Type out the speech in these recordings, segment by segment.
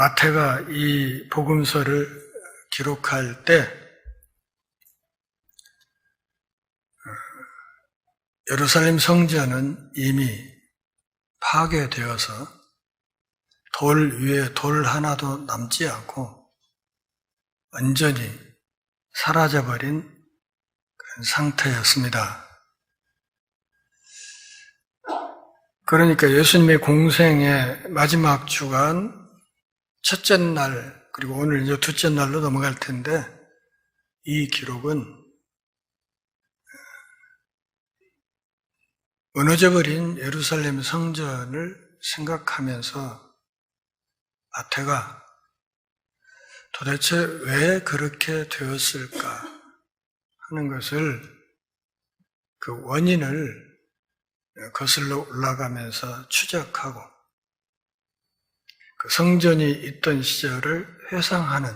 마태가 이 복음서를 기록할 때 예루살렘 성전은 이미 파괴되어서 돌 위에 돌 하나도 남지 않고 완전히 사라져버린 그런 상태였습니다. 그러니까 예수님의 공생의 마지막 주간 첫째 날, 그리고 오늘 이제 둘째 날로 넘어갈 텐데, 이 기록은 무너져버린 예루살렘 성전을 생각하면서 마태가 도대체 왜 그렇게 되었을까 하는 것을, 그 원인을 거슬러 올라가면서 추적하고 그 성전이 있던 시절을 회상하는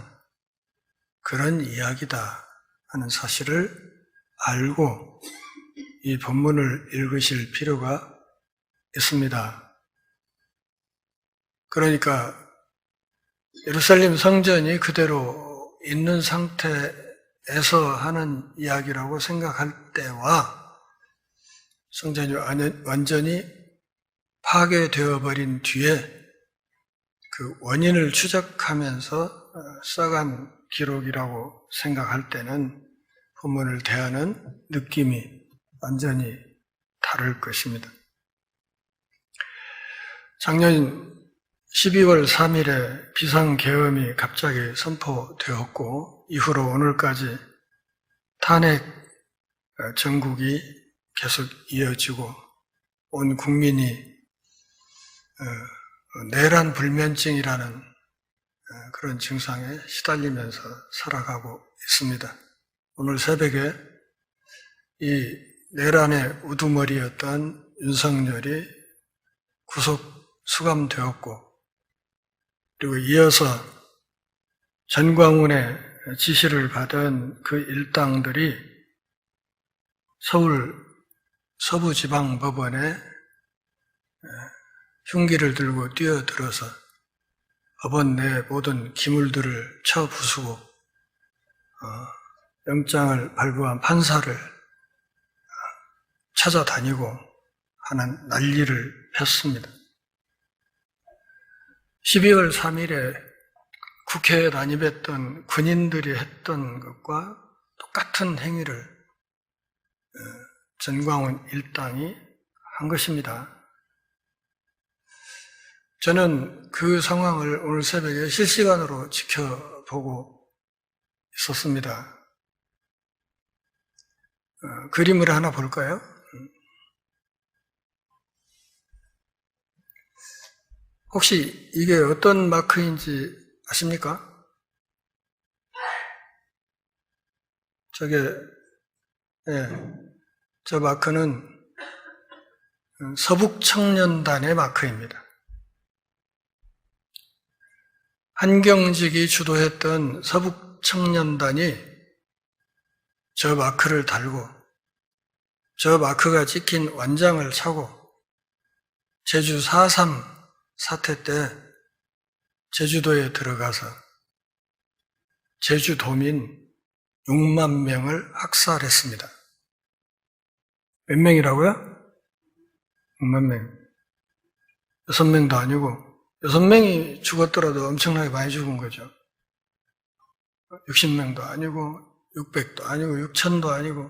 그런 이야기다 하는 사실을 알고 이 본문을 읽으실 필요가 있습니다. 그러니까 예루살렘 성전이 그대로 있는 상태에서 하는 이야기라고 생각할 때와 성전이 완전히 파괴되어 버린 뒤에 그 원인을 추적하면서 써간 기록이라고 생각할 때는 본문을 대하는 느낌이 완전히 다를 것입니다. 작년 12월 3일에 비상계엄이 갑자기 선포되었고 이후로 오늘까지 탄핵 정국이 계속 이어지고 온 국민이 내란 불면증이라는 그런 증상에 시달리면서 살아가고 있습니다. 오늘 새벽에 이 내란의 우두머리였던 윤석열이 구속 수감되었고 그리고 이어서 전광훈의 지시를 받은 그 일당들이 서울 서부지방법원에 흉기를 들고 뛰어들어서 법원 내 모든 기물들을 쳐부수고 영장을 발부한 판사를 찾아다니고 하는 난리를 폈습니다. 12월 3일에 국회에 난입했던 군인들이 했던 것과 똑같은 행위를 전광훈 일당이 한 것입니다. 저는 그 상황을 오늘 새벽에 실시간으로 지켜보고 있었습니다. 그림을 하나 볼까요? 혹시 이게 어떤 마크인지 아십니까? 저 마크는 서북청년단의 마크입니다. 한경직이 주도했던 서북청년단이 저 마크를 달고 저 마크가 찍힌 완장을 차고 제주 4.3 사태 때 제주도에 들어가서 제주도민 6만 명을 학살했습니다. 몇 명이라고요? 6만 명. 6명도 아니고 6명이 죽었더라도 엄청나게 많이 죽은 거죠. 60명도 아니고 600도 아니고 6천도 아니고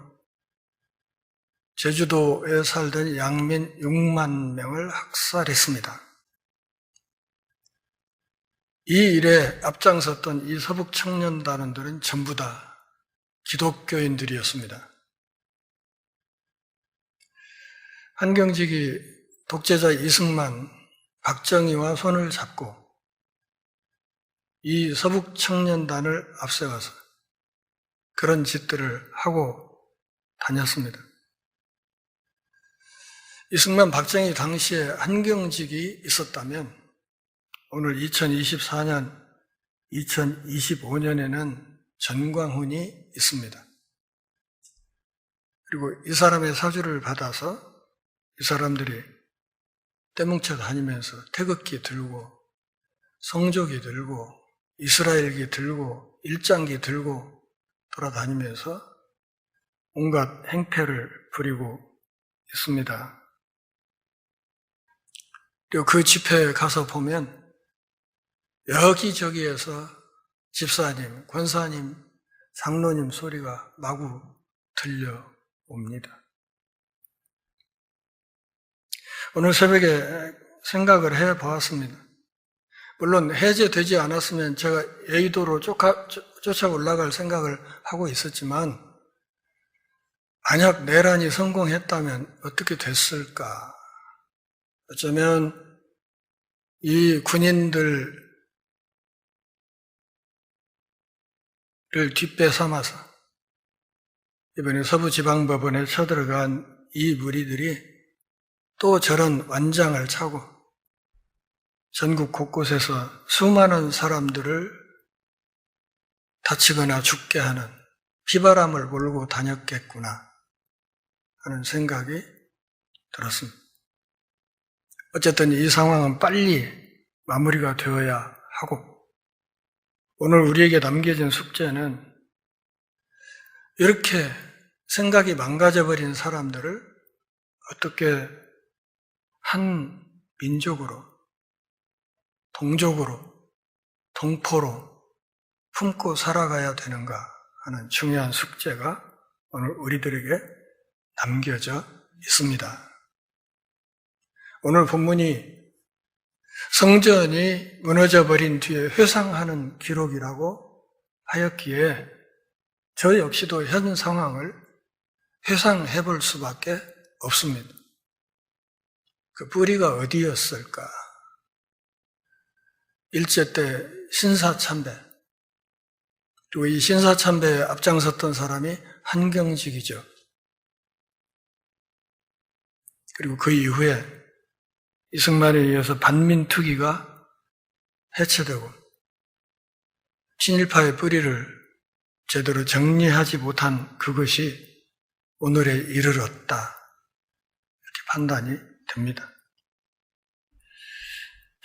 제주도에 살던 양민 6만 명을 학살했습니다. 이 일에 앞장섰던 이 서북청년단원들은 전부 다 기독교인들이었습니다. 한경직이 독재자 이승만, 박정희와 손을 잡고 이 서북청년단을 앞세워서 그런 짓들을 하고 다녔습니다. 이승만, 박정희 당시에 한경직이 있었다면 오늘 2024년, 2025년에는 전광훈이 있습니다. 그리고 이 사람의 사주를 받아서 이 사람들이 떼뭉쳐 다니면서 태극기 들고 성조기 들고 이스라엘기 들고 일장기 들고 돌아다니면서 온갖 행패를 부리고 있습니다. 그리고 그 집회에 가서 보면 여기저기에서 집사님, 권사님, 장로님 소리가 마구 들려옵니다. 오늘 새벽에 생각을 해보았습니다. 물론 해제되지 않았으면 제가 여의도로 쫓아 올라갈 생각을 하고 있었지만 만약 내란이 성공했다면 어떻게 됐을까? 어쩌면 이 군인들을 뒷배 삼아서 이번에 서부지방법원에 쳐들어간 이 무리들이 또 저런 완장을 차고 전국 곳곳에서 수많은 사람들을 다치거나 죽게 하는 비바람을 몰고 다녔겠구나 하는 생각이 들었습니다. 어쨌든 이 상황은 빨리 마무리가 되어야 하고 오늘 우리에게 남겨진 숙제는 이렇게 생각이 망가져버린 사람들을 어떻게 한 민족으로, 동족으로, 동포로 품고 살아가야 되는가 하는 중요한 숙제가 오늘 우리들에게 남겨져 있습니다. 오늘 본문이 성전이 무너져버린 뒤에 회상하는 기록이라고 하였기에 저 역시도 현 상황을 회상해 볼 수밖에 없습니다. 그 뿌리가 어디였을까? 일제 때 신사참배, 그리고 이 신사참배에 앞장섰던 사람이 한경직이죠. 그리고 그 이후에 이승만에 의해서 반민특위가 해체되고 친일파의 뿌리를 제대로 정리하지 못한 그것이 오늘에 이르렀다. 이렇게 판단이 됩니다.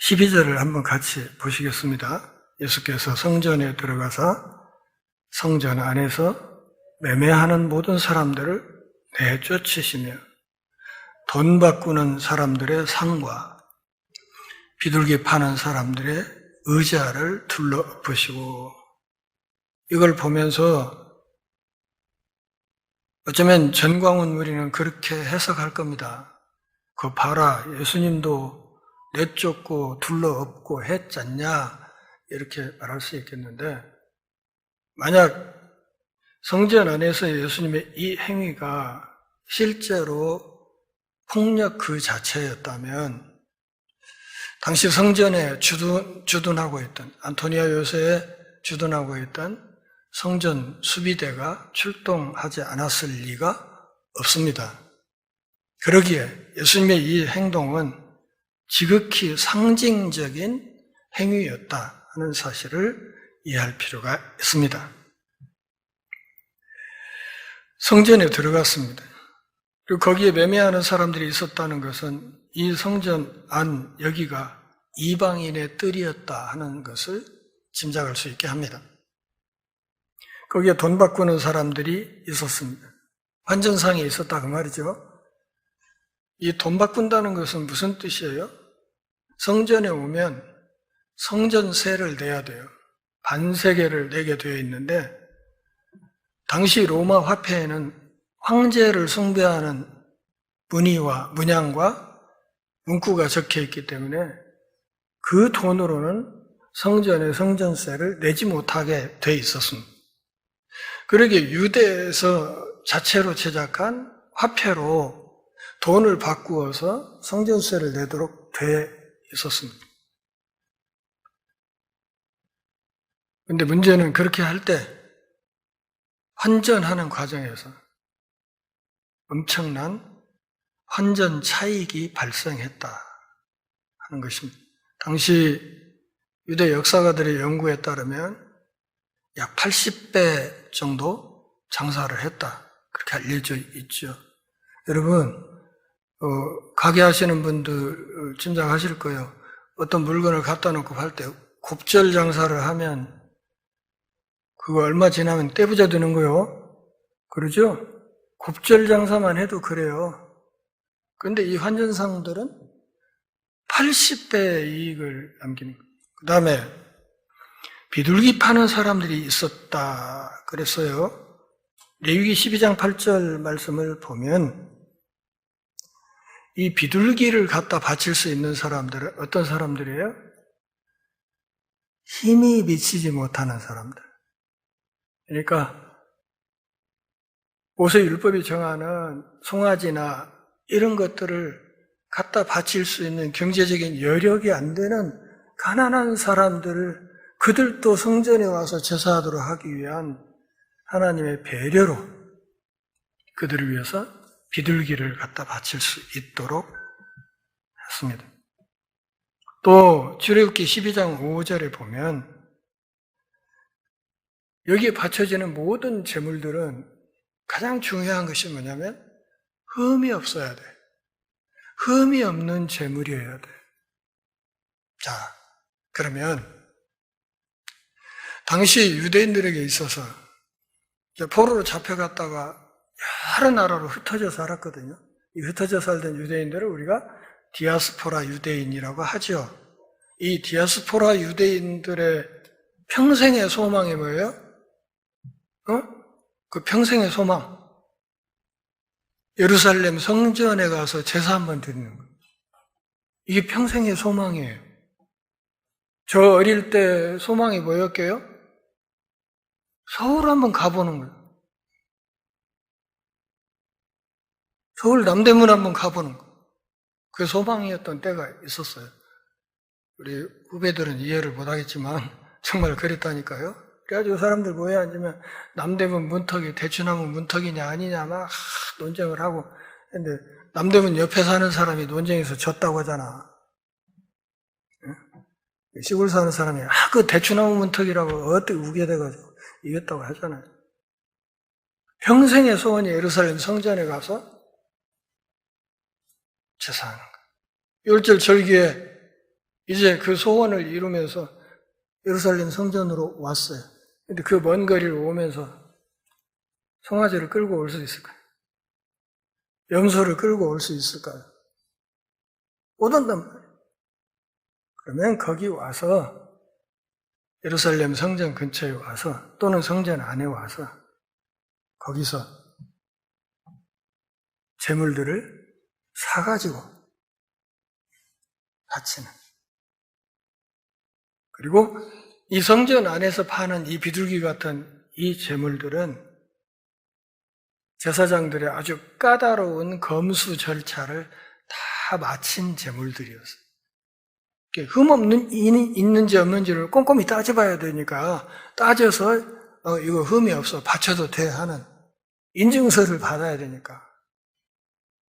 12절을 한번 같이 보시겠습니다. 예수께서 성전에 들어가서 성전 안에서 매매하는 모든 사람들을 내쫓으시며 돈 바꾸는 사람들의 상과 비둘기 파는 사람들의 의자를 둘러엎으시고 이걸 보면서 어쩌면 전광훈 무리는 그렇게 해석할 겁니다. 그 봐라, 예수님도 내쫓고 둘러엎고 했잖냐 이렇게 말할 수 있겠는데 만약 성전 안에서 예수님의 이 행위가 실제로 폭력 그 자체였다면 당시 성전에 주둔하고 있던 안토니아 요새에 주둔하고 있던 성전 수비대가 출동하지 않았을 리가 없습니다. 그러기에 예수님의 이 행동은 지극히 상징적인 행위였다 하는 사실을 이해할 필요가 있습니다. 성전에 들어갔습니다. 그리고 거기에 매매하는 사람들이 있었다는 것은 이 성전 안 여기가 이방인의 뜰이었다 하는 것을 짐작할 수 있게 합니다. 거기에 돈 바꾸는 사람들이 있었습니다. 환전상이 있었다 그 말이죠. 이 돈 바꾼다는 것은 무슨 뜻이에요? 성전에 오면 성전세를 내야 돼요. 반세계를 내게 되어 있는데 당시 로마 화폐에는 황제를 숭배하는 문의와 문양과 문구가 적혀 있기 때문에 그 돈으로는 성전의 성전세를 내지 못하게 돼 있었습니다. 그러기에 유대에서 자체로 제작한 화폐로 돈을 바꾸어서 성전세를 내도록 돼 있었습니다. 그런데 문제는 그렇게 할 때 환전하는 과정에서 엄청난 환전 차익이 발생했다 하는 것입니다. 당시 유대 역사가들의 연구에 따르면 약 80배 정도 장사를 했다. 그렇게 알려져 있죠. 여러분, 가게 하시는 분들 짐작하실 거예요. 어떤 물건을 갖다 놓고 팔 때 곱절 장사를 하면 그거 얼마 지나면 떼부자 되는 거요. 그러죠? 곱절 장사만 해도 그래요. 그런데 이 환전상들은 80배의 이익을 남기는 거예요. 그 다음에 비둘기 파는 사람들이 있었다 그랬어요. 레위기 12장 8절 말씀을 보면 이 비둘기를 갖다 바칠 수 있는 사람들은 어떤 사람들이에요? 힘이 미치지 못하는 사람들. 그러니까 모세율법이 정하는 송아지나 이런 것들을 갖다 바칠 수 있는 경제적인 여력이 안 되는 가난한 사람들을 그들도 성전에 와서 제사하도록 하기 위한 하나님의 배려로 그들을 위해서 비둘기를 갖다 바칠 수 있도록 했습니다. 또 출애굽기 12장 5절에 보면 여기에 바쳐지는 모든 제물들은 가장 중요한 것이 뭐냐면 흠이 없어야 돼. 흠이 없는 제물이어야 돼. 자, 그러면 당시 유대인들에게 있어서 포로로 잡혀갔다가 여러 나라로 흩어져 살았거든요. 이 흩어져 살던 유대인들을 우리가 디아스포라 유대인이라고 하죠. 이 디아스포라 유대인들의 평생의 소망이 뭐예요? 그 평생의 소망. 예루살렘 성전에 가서 제사 한번 드리는 거예요. 이게 평생의 소망이에요. 저 어릴 때 소망이 뭐였게요? 서울 한번 가보는 거예요. 서울 남대문 한번 가보는 거. 그게 소망이었던 때가 있었어요. 우리 후배들은 이해를 못하겠지만 정말 그랬다니까요. 그래가지고 사람들 모여 앉으면 남대문 문턱이 대추나무 문턱이냐 아니냐 막 논쟁을 하고 근데 남대문 옆에 사는 사람이 논쟁에서 졌다고 하잖아. 시골 사는 사람이 그 대추나무 문턱이라고 어떻게 우게 돼가지고 이겼다고 하잖아요. 평생의 소원이 예루살렘 성전에 가서 제사하는 거예요. 율절 절기에 이제 그 소원을 이루면서 예루살렘 성전으로 왔어요. 근데 그 먼 거리를 오면서 송아지를 끌고 올 수 있을까요? 염소를 끌고 올 수 있을까요? 못 온단 말이에요. 그러면 거기 와서 예루살렘 성전 근처에 와서 또는 성전 안에 와서 거기서 제물들을 사가지고 바치는. 그리고 이 성전 안에서 파는 이 비둘기 같은 이 제물들은 제사장들의 아주 까다로운 검수 절차를 다 마친 제물들이었어요. 흠 있는지 없는지를 꼼꼼히 따져봐야 되니까 따져서 이거 흠이 없어 바쳐도 돼 하는 인증서를 받아야 되니까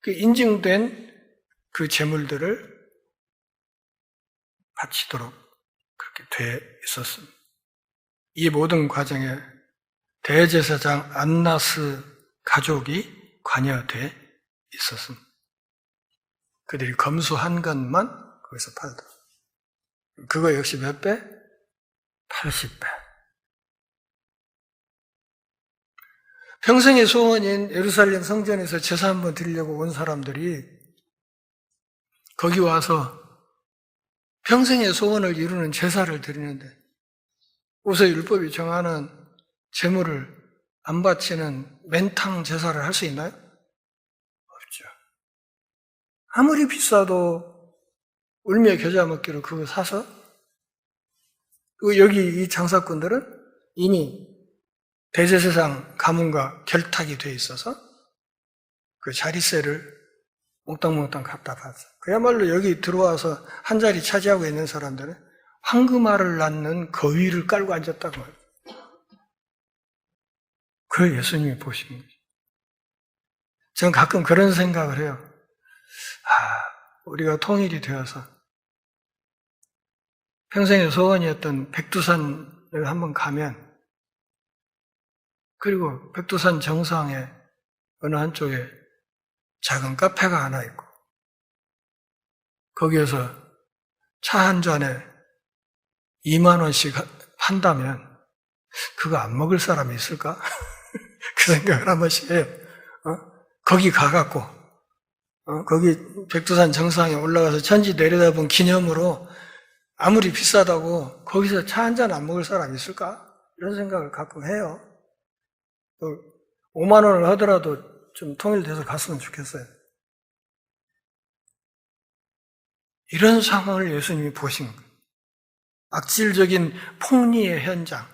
그 인증된 그 제물들을 바치도록 그렇게 돼 있었습니다. 이 모든 과정에 대제사장 안나스 가족이 관여돼 있었습니다. 그들이 검수한 것만 거기서 팔더라고요. 그거 역시 몇 배? 80배. 평생의 소원인 예루살렘 성전에서 제사 한번 드리려고 온 사람들이 거기 와서 평생의 소원을 이루는 제사를 드리는데 모세 율법이 정하는 제물을 안 바치는 맨탕 제사를 할 수 있나요? 없죠. 아무리 비싸도 울며 겨자 먹기로 그거 사서 여기 이 장사꾼들은 이미 대제사장 가문과 결탁이 돼 있어서 그 자리세를 몽땅몽땅 갖다 받았어요. 그야말로 여기 들어와서 한 자리 차지하고 있는 사람들은 황금알을 낳는 거위를 깔고 앉았다고 해요. 그걸 예수님이 보시는 거죠. 저는 가끔 그런 생각을 해요. 우리가 통일이 되어서 평생의 소원이었던 백두산을 한번 가면 그리고 백두산 정상에 어느 한쪽에 작은 카페가 하나 있고 거기에서 차 한 잔에 2만 원씩 판다면 그거 안 먹을 사람이 있을까? 그 생각을 한 번씩 해요. 거기 가갖고 거기 백두산 정상에 올라가서 천지 내려다본 기념으로 아무리 비싸다고 거기서 차 한 잔 안 먹을 사람이 있을까? 이런 생각을 가끔 해요. 5만 원을 하더라도 좀 통일돼서 갔으면 좋겠어요. 이런 상황을 예수님이 보신 거예요. 악질적인 폭리의 현장.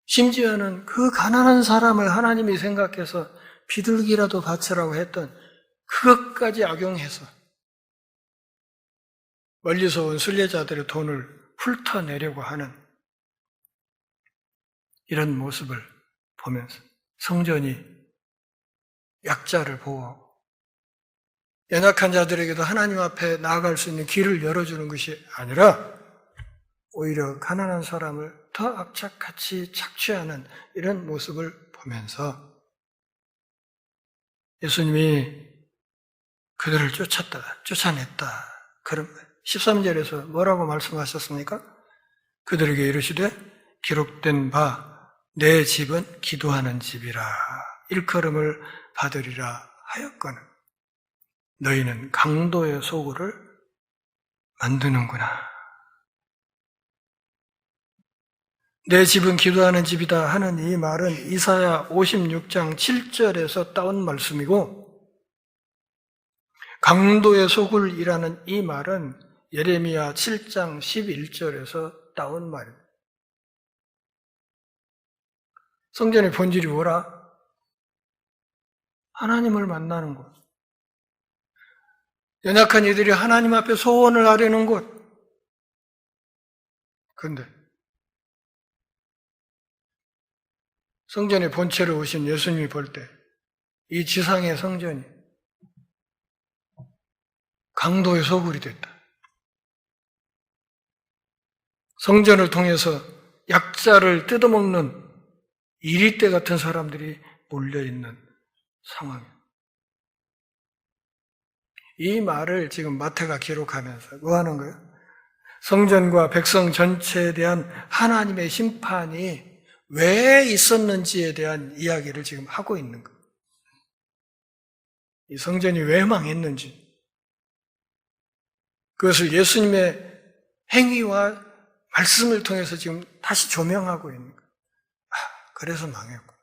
심지어는 그 가난한 사람을 하나님이 생각해서 비둘기라도 바치라고 했던 그것까지 악용해서 멀리서 온 순례자들의 돈을 훑어내려고 하는 이런 모습을 보면서 성전이 약자를 보호하고 연약한 자들에게도 하나님 앞에 나아갈 수 있는 길을 열어주는 것이 아니라 오히려 가난한 사람을 더 악착같이 착취하는 이런 모습을 보면서 예수님이 그들을 쫓아냈다. 그럼 13절에서 뭐라고 말씀하셨습니까? 그들에게 이르시되 기록된 바 내 집은 기도하는 집이라 일컬음을 받으리라 하였거늘 너희는 강도의 소굴을 만드는구나. 내 집은 기도하는 집이다 하는 이 말은 이사야 56장 7절에서 따온 말씀이고 강도의 소굴이라는 이 말은 예레미야 7장 11절에서 따온 말입니다. 성전의 본질이 뭐라? 하나님을 만나는 곳. 연약한 이들이 하나님 앞에 소원을 하려는 곳. 그런데 성전의 본체로 오신 예수님이 볼 때 이 지상의 성전이 강도의 소굴이 됐다. 성전을 통해서 약자를 뜯어먹는 이리떼 같은 사람들이 몰려있는 상황이에요. 이 말을 지금 마태가 기록하면서 뭐 하는 거예요? 성전과 백성 전체에 대한 하나님의 심판이 왜 있었는지에 대한 이야기를 지금 하고 있는 거예요. 이 성전이 왜 망했는지 그것을 예수님의 행위와 말씀을 통해서 지금 다시 조명하고 있는 거예요. 그래서 망했고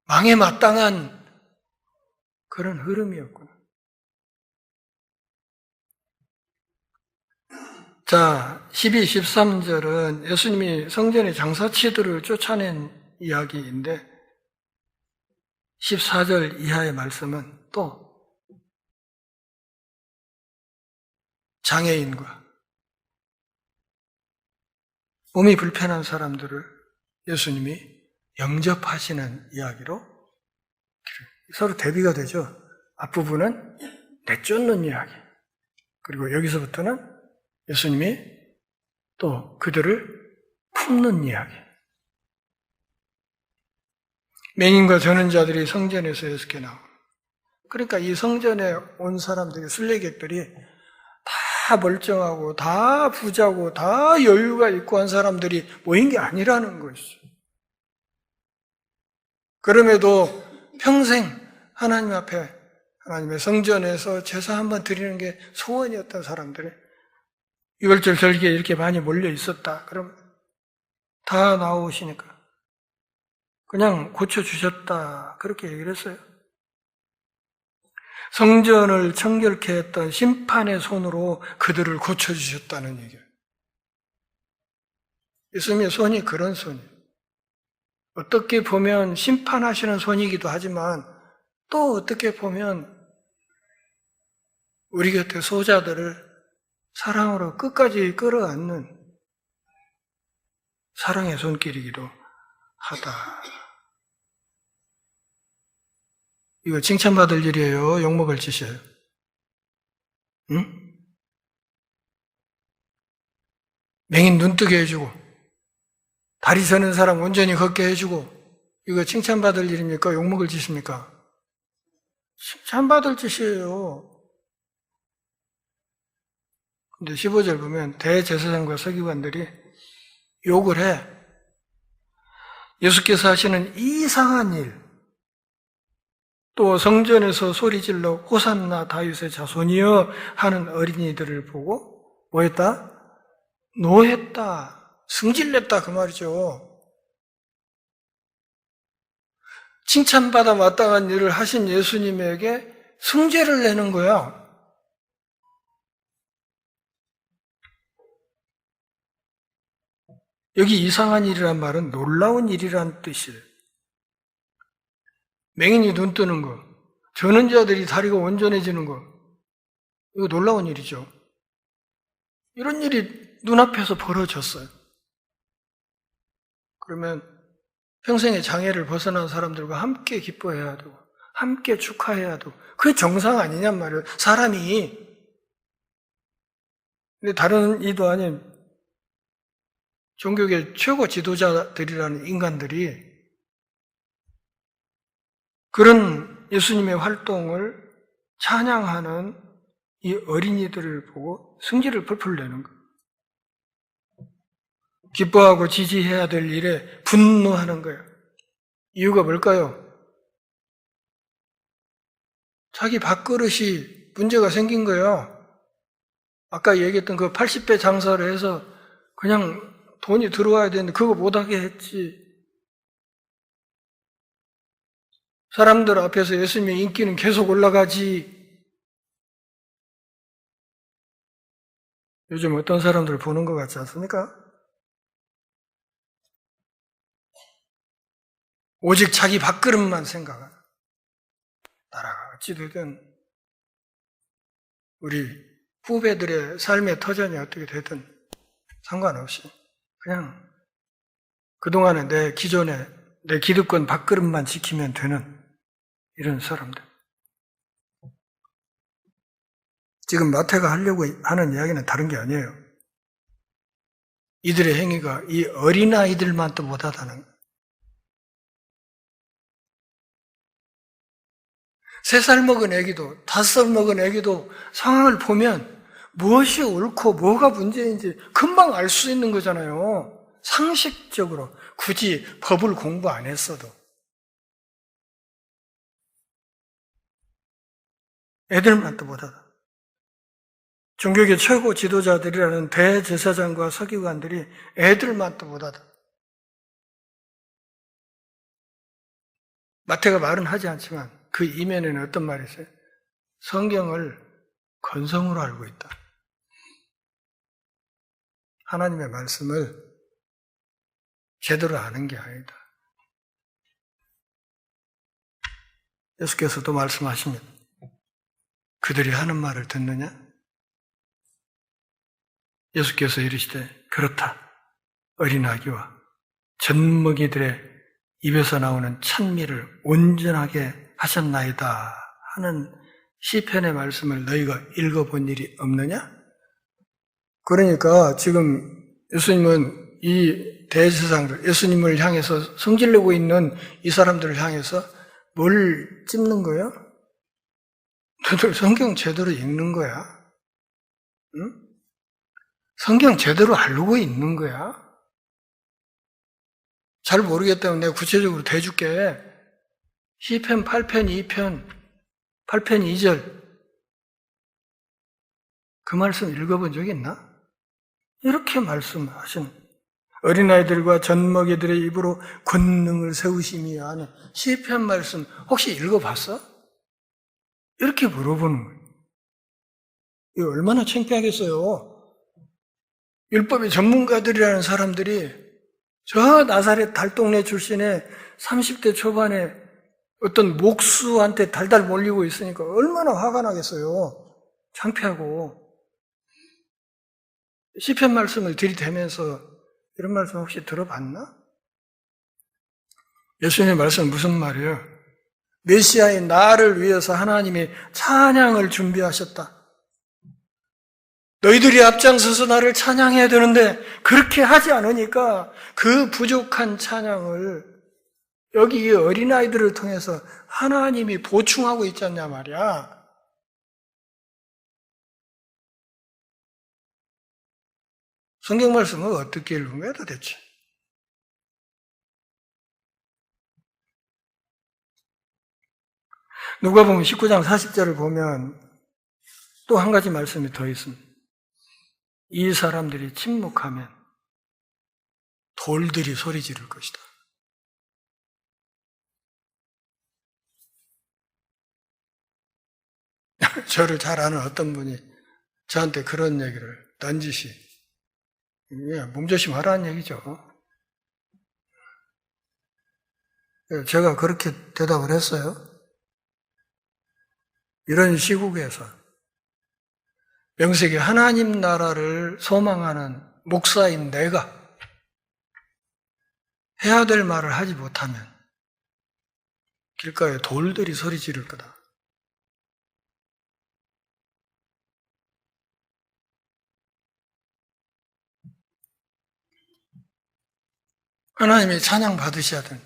망에 마땅한 그런 흐름이었구나. 자, 12, 13절은 예수님이 성전의 장사치들을 쫓아낸 이야기인데 14절 이하의 말씀은 또 장애인과 몸이 불편한 사람들을 예수님이 영접하시는 이야기로 서로 대비가 되죠. 앞부분은 내쫓는 이야기. 그리고 여기서부터는 예수님이 또 그들을 품는 이야기. 맹인과 저는 자들이 성전에서 예수께 나오고 그러니까 이 성전에 온 사람들이 순례객들이 다 멀쩡하고 다 부자고 다 여유가 있고 한 사람들이 모인 게 아니라는 것이죠. 그럼에도 평생 하나님 앞에 하나님의 성전에서 제사 한번 드리는 게 소원이었던 사람들이 6월절 절기에 이렇게 많이 몰려 있었다. 그럼 다 나오시니까 그냥 고쳐주셨다. 그렇게 얘기를 했어요. 성전을 청결케 했던 심판의 손으로 그들을 고쳐주셨다는 얘기예요. 예수님의 손이 그런 손이에요. 어떻게 보면 심판하시는 손이기도 하지만 또 어떻게 보면 우리 곁에 소자들을 사랑으로 끝까지 끌어안는 사랑의 손길이기도 하다. 이거 칭찬받을 일이에요? 욕먹을 짓이에요? 응? 맹인 눈뜨게 해주고 다리 서는 사람 온전히 걷게 해주고 이거 칭찬받을 일입니까? 욕먹을 짓입니까? 칭찬받을 짓이에요. 근데 15절 보면 대제사장과 서기관들이 욕을 해. 예수께서 하시는 이상한 일, 또 성전에서 소리질러 호산나 다윗의 자손이여 하는 어린이들을 보고 뭐 했다? 노했다, 승질냈다 그 말이죠. 칭찬받아 마땅한 일을 하신 예수님에게 승죄를 내는 거야. 여기 이상한 일이란 말은 놀라운 일이란 뜻이에요. 맹인이 눈 뜨는 거, 전원자들이 다리가 온전해지는 거, 이거 놀라운 일이죠. 이런 일이 눈앞에서 벌어졌어요. 그러면 평생의 장애를 벗어난 사람들과 함께 기뻐해야 되고 함께 축하해야 되고 그게 정상 아니냔 말이에요. 사람이. 근데 다른 이도 아닌 종교계 최고 지도자들이라는 인간들이 그런 예수님의 활동을 찬양하는 이 어린이들을 보고 승질을 풀풀 내는 거예요. 기뻐하고 지지해야 될 일에 분노하는 거예요. 이유가 뭘까요? 자기 밥그릇이 문제가 생긴 거예요. 아까 얘기했던 그 80배 장사를 해서 그냥 돈이 들어와야 되는데 그거 못하게 했지. 사람들 앞에서 예수님의 인기는 계속 올라가지. 요즘 어떤 사람들 보는 것 같지 않습니까? 오직 자기 밥그릇만 생각하는. 나라가 어찌 되든 우리 후배들의 삶의 터전이 어떻게 되든 상관없이 그냥 그동안에 내 기존에 내 기득권 밥그릇만 지키면 되는 이런 사람들. 지금 마태가 하려고 하는 이야기는 다른 게 아니에요. 이들의 행위가 이 어린아이들만 또 못하다는 거예요. 3살 먹은 애기도 5살 먹은 애기도 상황을 보면 무엇이 옳고 뭐가 문제인지 금방 알 수 있는 거잖아요. 상식적으로 굳이 법을 공부 안 했어도. 애들만 또 못하다. 종교계 최고 지도자들이라는 대제사장과 서기관들이 애들만 또 못하다. 마태가 말은 하지 않지만 그 이면에는 어떤 말이 있어요? 성경을 건성으로 알고 있다. 하나님의 말씀을 제대로 아는 게 아니다. 예수께서도 말씀하십니다. 그들이 하는 말을 듣느냐? 예수께서 이르시되 그렇다. 어린아기와 젖먹이들의 입에서 나오는 찬미를 온전하게 하셨나이다 하는 시편의 말씀을 너희가 읽어본 일이 없느냐? 그러니까 지금 예수님은 이 대제사장들, 예수님을 향해서 성질내고 있는 이 사람들을 향해서 뭘 찝는 거예요? 너들 성경 제대로 읽는 거야? 응? 성경 제대로 알고 있는 거야? 잘 모르겠다면 내가 구체적으로 대줄게. 시편 8편 2편, 8편 2절. 그 말씀 읽어본 적 있나? 이렇게 말씀하시는 어린아이들과 젖먹이들의 입으로 권능을 세우심이 하는 시편 말씀 혹시 읽어봤어? 이렇게 물어보는 거예요. 이거 얼마나 창피하겠어요. 율법의 전문가들이라는 사람들이 저 나사렛 달동네 출신의 30대 초반에 어떤 목수한테 달달 몰리고 있으니까 얼마나 화가 나겠어요. 창피하고. 시편 말씀을 들이대면서 이런 말씀 혹시 들어봤나? 예수님의 말씀은 무슨 말이에요? 메시아인 나를 위해서 하나님이 찬양을 준비하셨다. 너희들이 앞장서서 나를 찬양해야 되는데 그렇게 하지 않으니까 그 부족한 찬양을 여기 이 어린아이들을 통해서 하나님이 보충하고 있지 않냐 말이야. 성경 말씀은 어떻게 읽은 거야 도대체? 누가복음 19장 40절을 보면 또 한 가지 말씀이 더 있습니다. 이 사람들이 침묵하면 돌들이 소리 지를 것이다. 저를 잘 아는 어떤 분이 저한테 그런 얘기를 넌지시 몸조심하라는 얘기죠. 제가 그렇게 대답을 했어요. 이런 시국에서 명색이 하나님 나라를 소망하는 목사인 내가 해야 될 말을 하지 못하면 길가에 돌들이 소리 지를 거다. 하나님이 찬양 받으셔야 된다.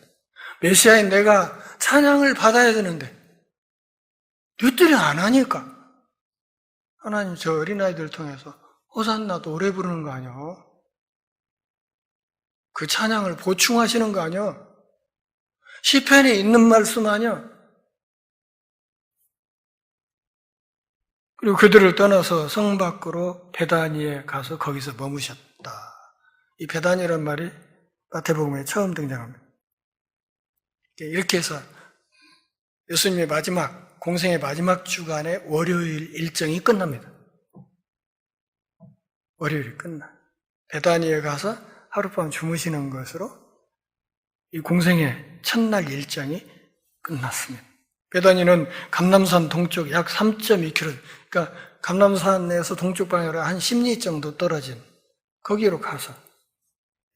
메시아인 내가 찬양을 받아야 되는데 너희들이 안 하니까 하나님 저 어린아이들 통해서 호산나 노래 부르는 거 아니요? 그 찬양을 보충하시는 거 아니요? 시편에 있는 말씀 아니요? 그리고 그들을 떠나서 성 밖으로 베다니에 가서 거기서 머무셨다. 이 베다니란 말이 마태복음에 처음 등장합니다. 이렇게 해서 예수님의 공생의 마지막 주간에 월요일 일정이 끝납니다. 월요일이 끝나. 베다니에 가서 하룻밤 주무시는 것으로 이 공생의 첫날 일정이 끝났습니다. 베다니는 감람산 동쪽 약 3.2km, 그러니까 감람산에서 동쪽 방향으로 한 10리 정도 떨어진 거기로 가서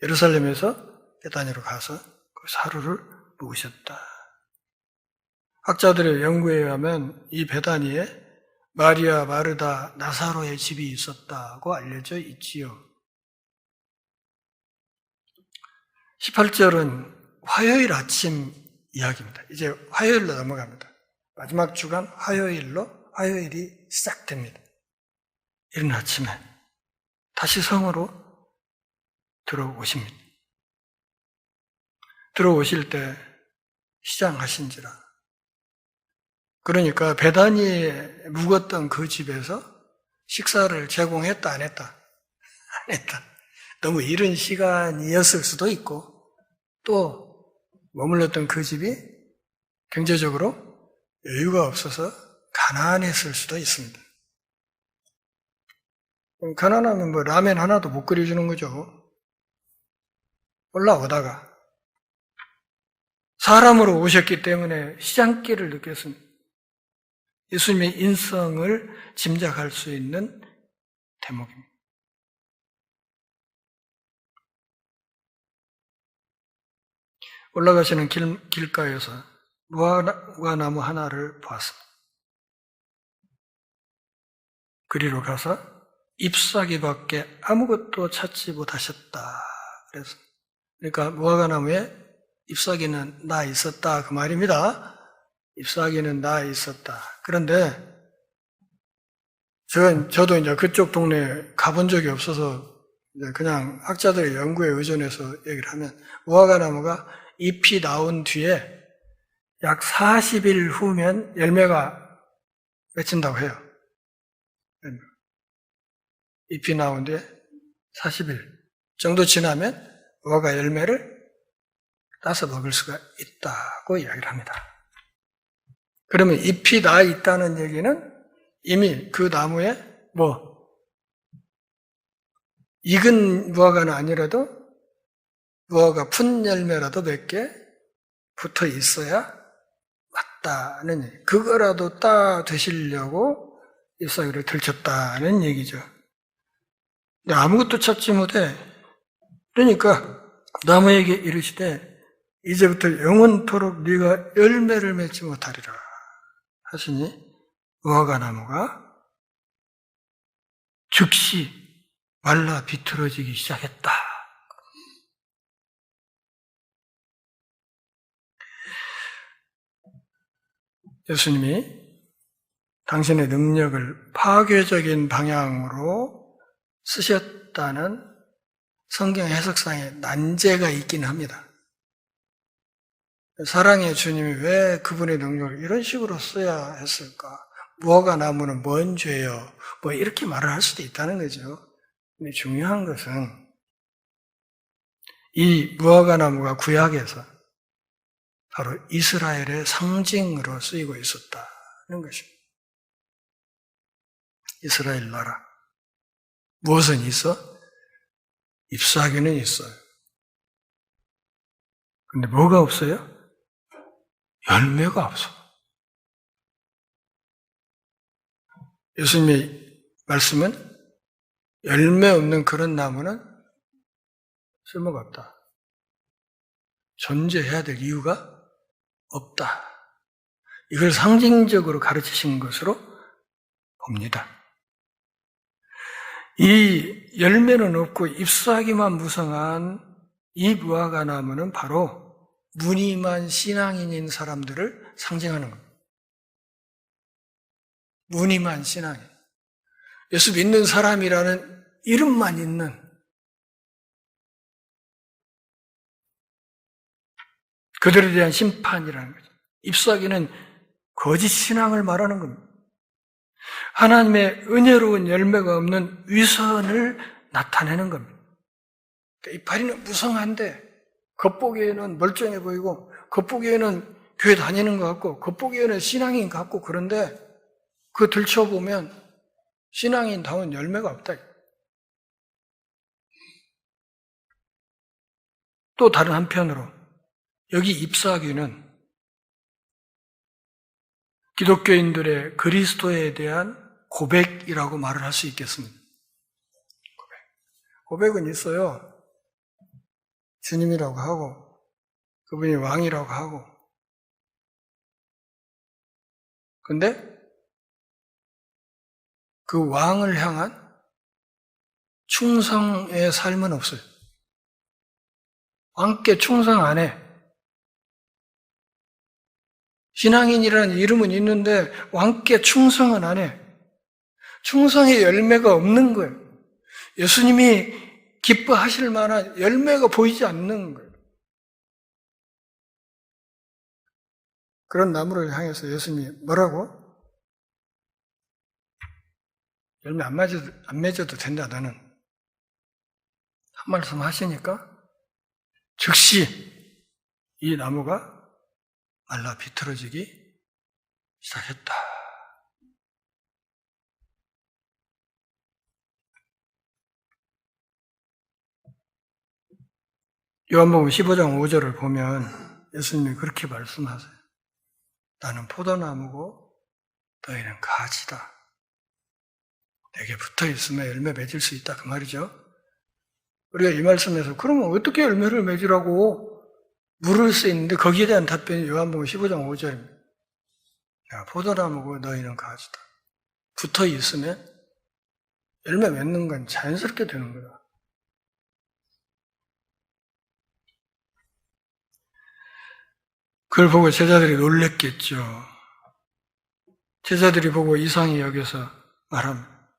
예루살렘에서 베다니로 가서 거기서 하루를 묵으셨다. 학자들의 연구에 의하면 이 베다니에 마리아, 마르다, 나사로의 집이 있었다고 알려져 있지요. 18절은 화요일 아침 이야기입니다. 이제 화요일로 넘어갑니다. 마지막 주간 화요일이 시작됩니다. 이른 아침에 다시 성으로 들어오십니다. 들어오실 때 시장하신지라. 그러니까 베다니에 묵었던 그 집에서 식사를 제공했다 안 했다? 안 했다. 너무 이른 시간이었을 수도 있고 또 머물렀던 그 집이 경제적으로 여유가 없어서 가난했을 수도 있습니다. 가난하면 뭐 라면 하나도 못 끓여주는 거죠. 올라오다가 사람으로 오셨기 때문에 시장길을 느꼈습니다. 예수님의 인성을 짐작할 수 있는 대목입니다. 올라가시는 길가에서 무화과나무 하나를 보았습니다. 그리로 가서 잎사귀밖에 아무것도 찾지 못하셨다. 그러니까 무화과나무에 잎사귀는 나 있었다 그 말입니다. 잎사귀는 나 있었다. 그런데 저도 이제 그쪽 동네에 가본 적이 없어서 그냥 학자들의 연구에 의존해서 얘기를 하면 무화과나무가 잎이 나온 뒤에 약 40일 후면 열매가 맺힌다고 해요. 잎이 나온 뒤에 40일 정도 지나면 무화과 열매를 따서 먹을 수가 있다고 이야기를 합니다. 그러면 잎이 나 있다는 얘기는 이미 그 나무에 익은 무화과는 아니라도 무화과 푼 열매라도 몇 개 붙어 있어야 맞다는 얘기. 그거라도 따 드시려고 잎사귀를 들쳤다는 얘기죠. 근데 아무것도 찾지 못해. 그러니까 나무에게 이르시되 이제부터 영원토록 네가 열매를 맺지 못하리라 하시니 무화과 나무가 즉시 말라 비틀어지기 시작했다. 예수님이 당신의 능력을 파괴적인 방향으로 쓰셨다는 성경 해석상에 난제가 있긴 합니다. 사랑의 주님이 왜 그분의 능력을 이런 식으로 써야 했을까? 무화과 나무는 뭔 죄요? 뭐 이렇게 말을 할 수도 있다는 거죠. 근데 중요한 것은 이 무화과 나무가 구약에서 바로 이스라엘의 상징으로 쓰이고 있었다는 것입니다. 이스라엘 나라. 무엇은 있어? 잎사귀는 있어요. 근데 뭐가 없어요? 열매가 없어. 예수님의 말씀은 열매 없는 그런 나무는 쓸모가 없다. 존재해야 될 이유가 없다. 이걸 상징적으로 가르치신 것으로 봅니다. 이 열매는 없고 잎사귀만 무성한 이 무화과 나무는 바로 무늬만 신앙인인 사람들을 상징하는 겁니다. 무늬만 신앙인. 예수 믿는 사람이라는 이름만 있는 그들에 대한 심판이라는 거죠. 잎사귀는 거짓 신앙을 말하는 겁니다. 하나님의 은혜로운 열매가 없는 위선을 나타내는 겁니다. 그러니까 이파리는 무성한데 겉보기에는 멀쩡해 보이고 겉보기에는 교회 다니는 것 같고 겉보기에는 신앙인 같고 그런데 그 들춰보면 신앙인다운 열매가 없다. 또 다른 한편으로 여기 잎사귀는 기독교인들의 그리스도에 대한 고백이라고 말을 할 수 있겠습니다. 고백은 있어요. 주님이라고 하고 그분이 왕이라고 하고 근데 그 왕을 향한 충성의 삶은 없어요. 왕께 충성 안 해. 신앙인이라는 이름은 있는데 왕께 충성은 안 해. 충성의 열매가 없는 거예요. 예수님이 기뻐하실 만한 열매가 보이지 않는 거예요. 그런 나무를 향해서 예수님이 뭐라고? 열매 안 맺어도 된다 너는. 한 말씀 하시니까 즉시 이 나무가 말라 비틀어지기 시작했다. 요한복음 15장 5절을 보면 예수님이 그렇게 말씀하세요. 나는 포도나무고 너희는 가지다. 내게 붙어 있으면 열매 맺을 수 있다. 그 말이죠. 우리가 이 말씀에서 그러면 어떻게 열매를 맺으라고 물을 수 있는데 거기에 대한 답변이 요한복음 15장 5절입니다. 야, 포도나무고 너희는 가지다. 붙어 있으면 열매 맺는 건 자연스럽게 되는 거다. 그걸 보고 제자들이 놀랬겠죠. 제자들이 보고 이상히 여겨서 말합니다.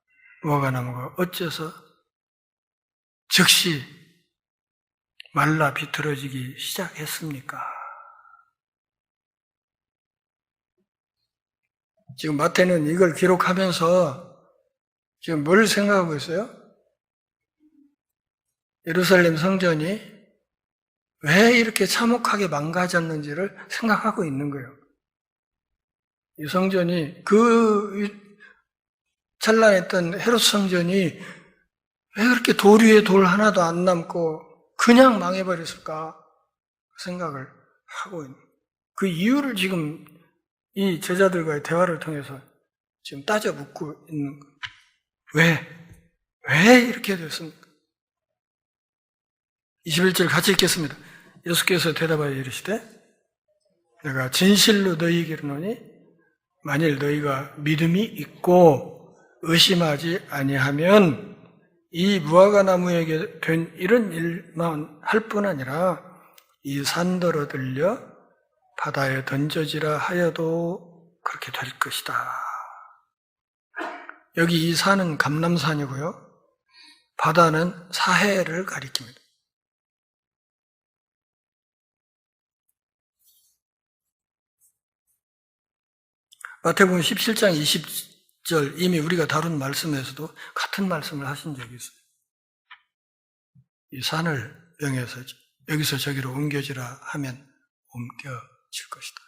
무화과 나무가 어째서 즉시 말라 비틀어지기 시작했습니까? 지금 마태는 이걸 기록하면서 지금 뭘 생각하고 있어요? 예루살렘 성전이 왜 이렇게 참혹하게 망가졌는지를 생각하고 있는 거예요. 이 성전이 그 찬란했던 헤롯 성전이 왜 그렇게 돌 위에 돌 하나도 안 남고 그냥 망해버렸을까 생각을 하고 있는 그 이유를 지금 이 제자들과의 대화를 통해서 지금 따져 묻고 있는 거예요. 왜 이렇게 됐습니까? 21절 같이 읽겠습니다. 예수께서 대답하여 이르시되 내가 진실로 너희에게 이르노니 만일 너희가 믿음이 있고 의심하지 아니하면 이 무화과 나무에게 된 이런 일만 할 뿐 아니라 이 산더러 들려 바다에 던져지라 하여도 그렇게 될 것이다. 여기 이 산은 감람산이고요. 바다는 사해를 가리킵니다. 마태복음 17장 20절 이미 우리가 다룬 말씀에서도 같은 말씀을 하신 적이 있어요. 이 산을 명해서 여기서 저기로 옮겨지라 하면 옮겨질 것이다.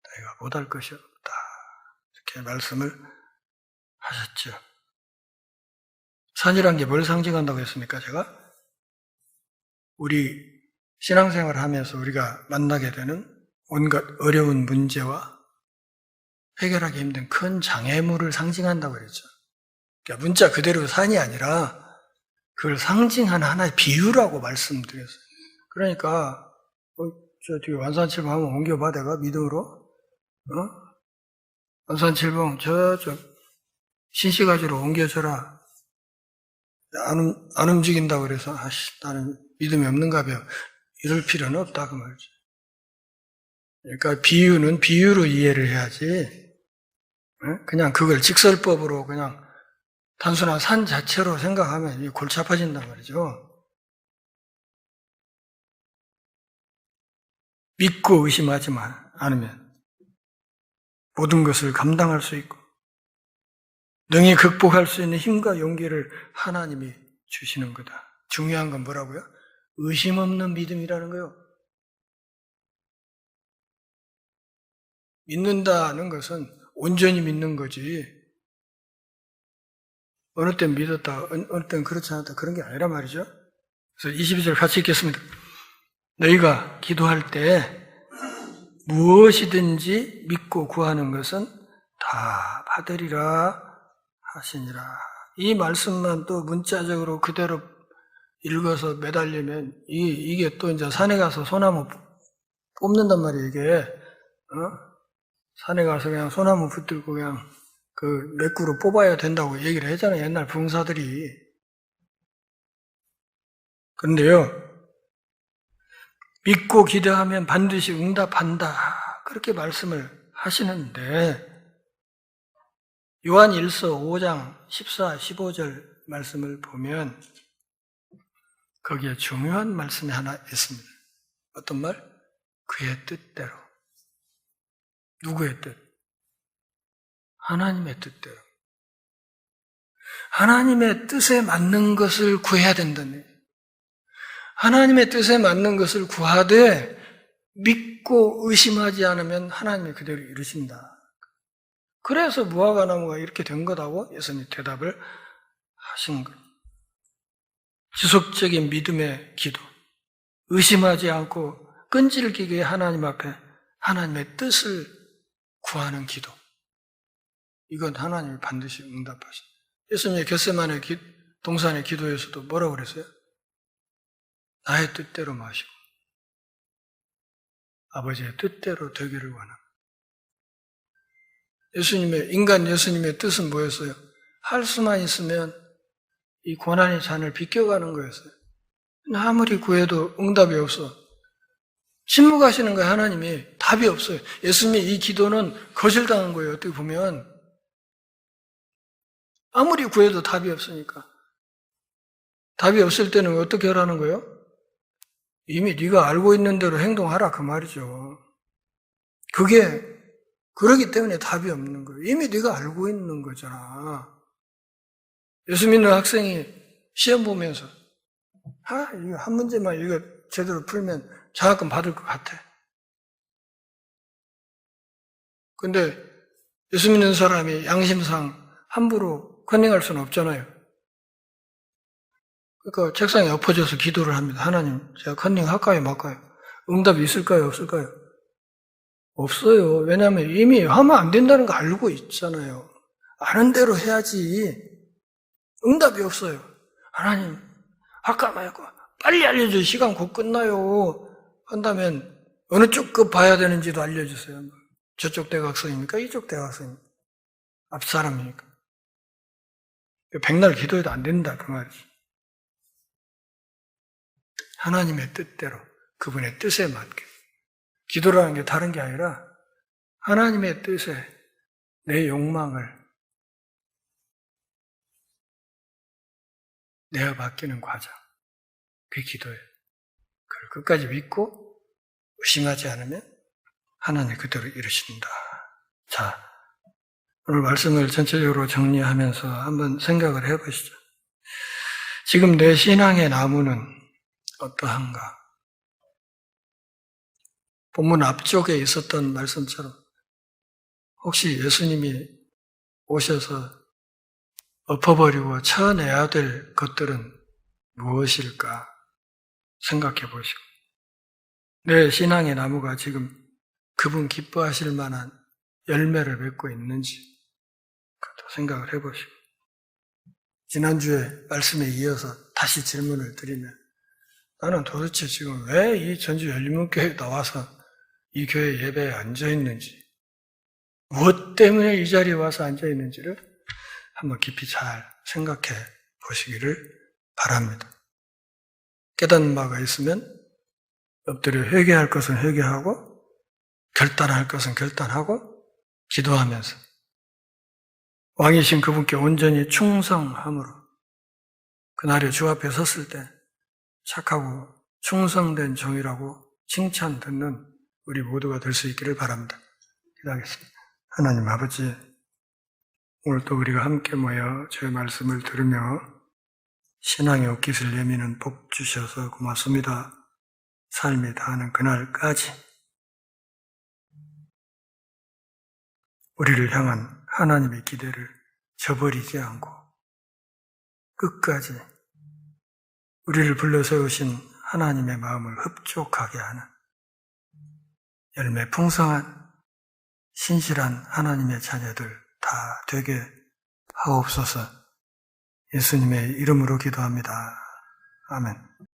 너희가 못할 것이 없다. 이렇게 말씀을 하셨죠. 산이란 게 뭘 상징한다고 했습니까? 제가 우리 신앙생활을 하면서 우리가 만나게 되는 온갖 어려운 문제와 해결하기 힘든 큰 장애물을 상징한다고 그랬죠. 그러니까 문자 그대로 산이 아니라 그걸 상징하는 하나의 비유라고 말씀드렸어요. 그러니까 저 뒤에 완산칠봉 한번 옮겨봐 내가 믿음으로 완산칠봉 저쪽 신시가지로 옮겨줘라. 안 움직인다고 그래서 나는 믿음이 없는가 봐요. 이럴 필요는 없다 그 말이죠. 그러니까 비유는 비유로 이해를 해야지 그냥 그걸 직설법으로 그냥 단순한 산 자체로 생각하면 골치 아파진단 말이죠. 믿고 의심하지 않으면 모든 것을 감당할 수 있고 능히 극복할 수 있는 힘과 용기를 하나님이 주시는 거다. 중요한 건 뭐라고요? 의심 없는 믿음이라는 거예요. 믿는다는 것은 온전히 믿는 거지 어느 땐 믿었다 어느 땐 그렇지 않았다 그런 게 아니란 말이죠. 그래서 22절 같이 읽겠습니다. 너희가 기도할 때 무엇이든지 믿고 구하는 것은 다 받으리라 하시니라. 이 말씀만 또 문자적으로 그대로 읽어서 매달리면 이게 또 이제 산에 가서 소나무 뽑는단 말이에요. 이게 산에 가서 그냥 소나무 붙들고 그냥 그 몇 그루 뽑아야 된다고 얘기를 했잖아요. 옛날 부흥사들이. 그런데요, 믿고 기도하면 반드시 응답한다. 그렇게 말씀을 하시는데 요한 1서 5장 14, 15절 말씀을 보면 거기에 중요한 말씀이 하나 있습니다. 어떤 말? 그의 뜻대로. 누구의 뜻? 하나님의 뜻대로. 하나님의 뜻에 맞는 것을 구해야 된다네. 하나님의 뜻에 맞는 것을 구하되 믿고 의심하지 않으면 하나님이 그대로 이루신다. 그래서 무화과나무가 이렇게 된 거다고 예수님이 대답을 하신 것. 지속적인 믿음의 기도, 의심하지 않고 끈질기게 하나님 앞에 하나님의 뜻을 구하는 기도. 이건 하나님이 반드시 응답하신다. 예수님이 겟세마네 동산의 기도에서도 뭐라고 그랬어요? 나의 뜻대로 마시고 아버지의 뜻대로 되기를 원합니다. 인간 예수님의 뜻은 뭐였어요? 할 수만 있으면 이 고난의 잔을 비껴가는 거였어요. 아무리 구해도 응답이 없어. 침묵하시는 거예요, 하나님이. 답이 없어요. 예수님의 이 기도는 거절당한 거예요, 어떻게 보면. 아무리 구해도 답이 없으니까. 답이 없을 때는 어떻게 하라는 거예요? 이미 네가 알고 있는 대로 행동하라 그 말이죠. 그러기 때문에 답이 없는 거예요. 이미 네가 알고 있는 거잖아. 예수 믿는 학생이 시험 보면서 이거 한 문제만 이거 제대로 풀면 장학금 받을 것 같아. 근데 예수 믿는 사람이 양심상 함부로 컨닝할 수는 없잖아요. 그러니까 책상에 엎어져서 기도를 합니다. 하나님, 제가 컨닝 할까요, 말까요? 응답이 있을까요, 없을까요? 없어요. 왜냐하면 이미 하면 안 된다는 거 알고 있잖아요. 아는 대로 해야지. 응답이 없어요. 하나님, 할까 말까? 빨리 알려줘요. 시간 곧 끝나요. 한다면 어느 쪽 급 봐야 되는지도 알려주세요. 저쪽 대각선입니까? 이쪽 대각선입니까? 앞 사람입니까? 백날 기도해도 안 된다 그 말이지. 하나님의 뜻대로 그분의 뜻에 맞게 기도라는 게 다른 게 아니라 하나님의 뜻에 내 욕망을 내어 맡기는 과정. 그게 기도예요. 그걸 끝까지 믿고 의심하지 않으면 하나님 그대로 이루신다. 자, 오늘 말씀을 전체적으로 정리하면서 한번 생각을 해보시죠. 지금 내 신앙의 나무는 어떠한가? 본문 앞쪽에 있었던 말씀처럼 혹시 예수님이 오셔서 엎어버리고 쳐내야 될 것들은 무엇일까 생각해 보시고, 내 신앙의 나무가 지금 그분 기뻐하실 만한 열매를 맺고 있는지 그것도 생각을 해보시고, 지난주에 말씀에 이어서 다시 질문을 드리면, 나는 도대체 지금 왜 이 전주 열린문교회에 나와서 이 교회 예배에 앉아있는지, 무엇 때문에 이 자리에 와서 앉아있는지를 한번 깊이 잘 생각해 보시기를 바랍니다. 깨닫는 바가 있으면 엎드려 회개할 것은 회개하고 결단할 것은 결단하고 기도하면서 왕이신 그분께 온전히 충성함으로 그날에 주 앞에 섰을 때 착하고 충성된 종이라고 칭찬 듣는 우리 모두가 될 수 있기를 바랍니다. 기도하겠습니다. 하나님 아버지, 오늘 또 우리가 함께 모여 주의 말씀을 들으며 신앙의 옷깃을 내미는 복 주셔서 고맙습니다. 삶이 다하는 그날까지 우리를 향한 하나님의 기대를 저버리지 않고 끝까지 우리를 불러세우신 하나님의 마음을 흡족하게 하는 열매 풍성한 신실한 하나님의 자녀들 다 되게 하옵소서. 예수님의 이름으로 기도합니다. 아멘.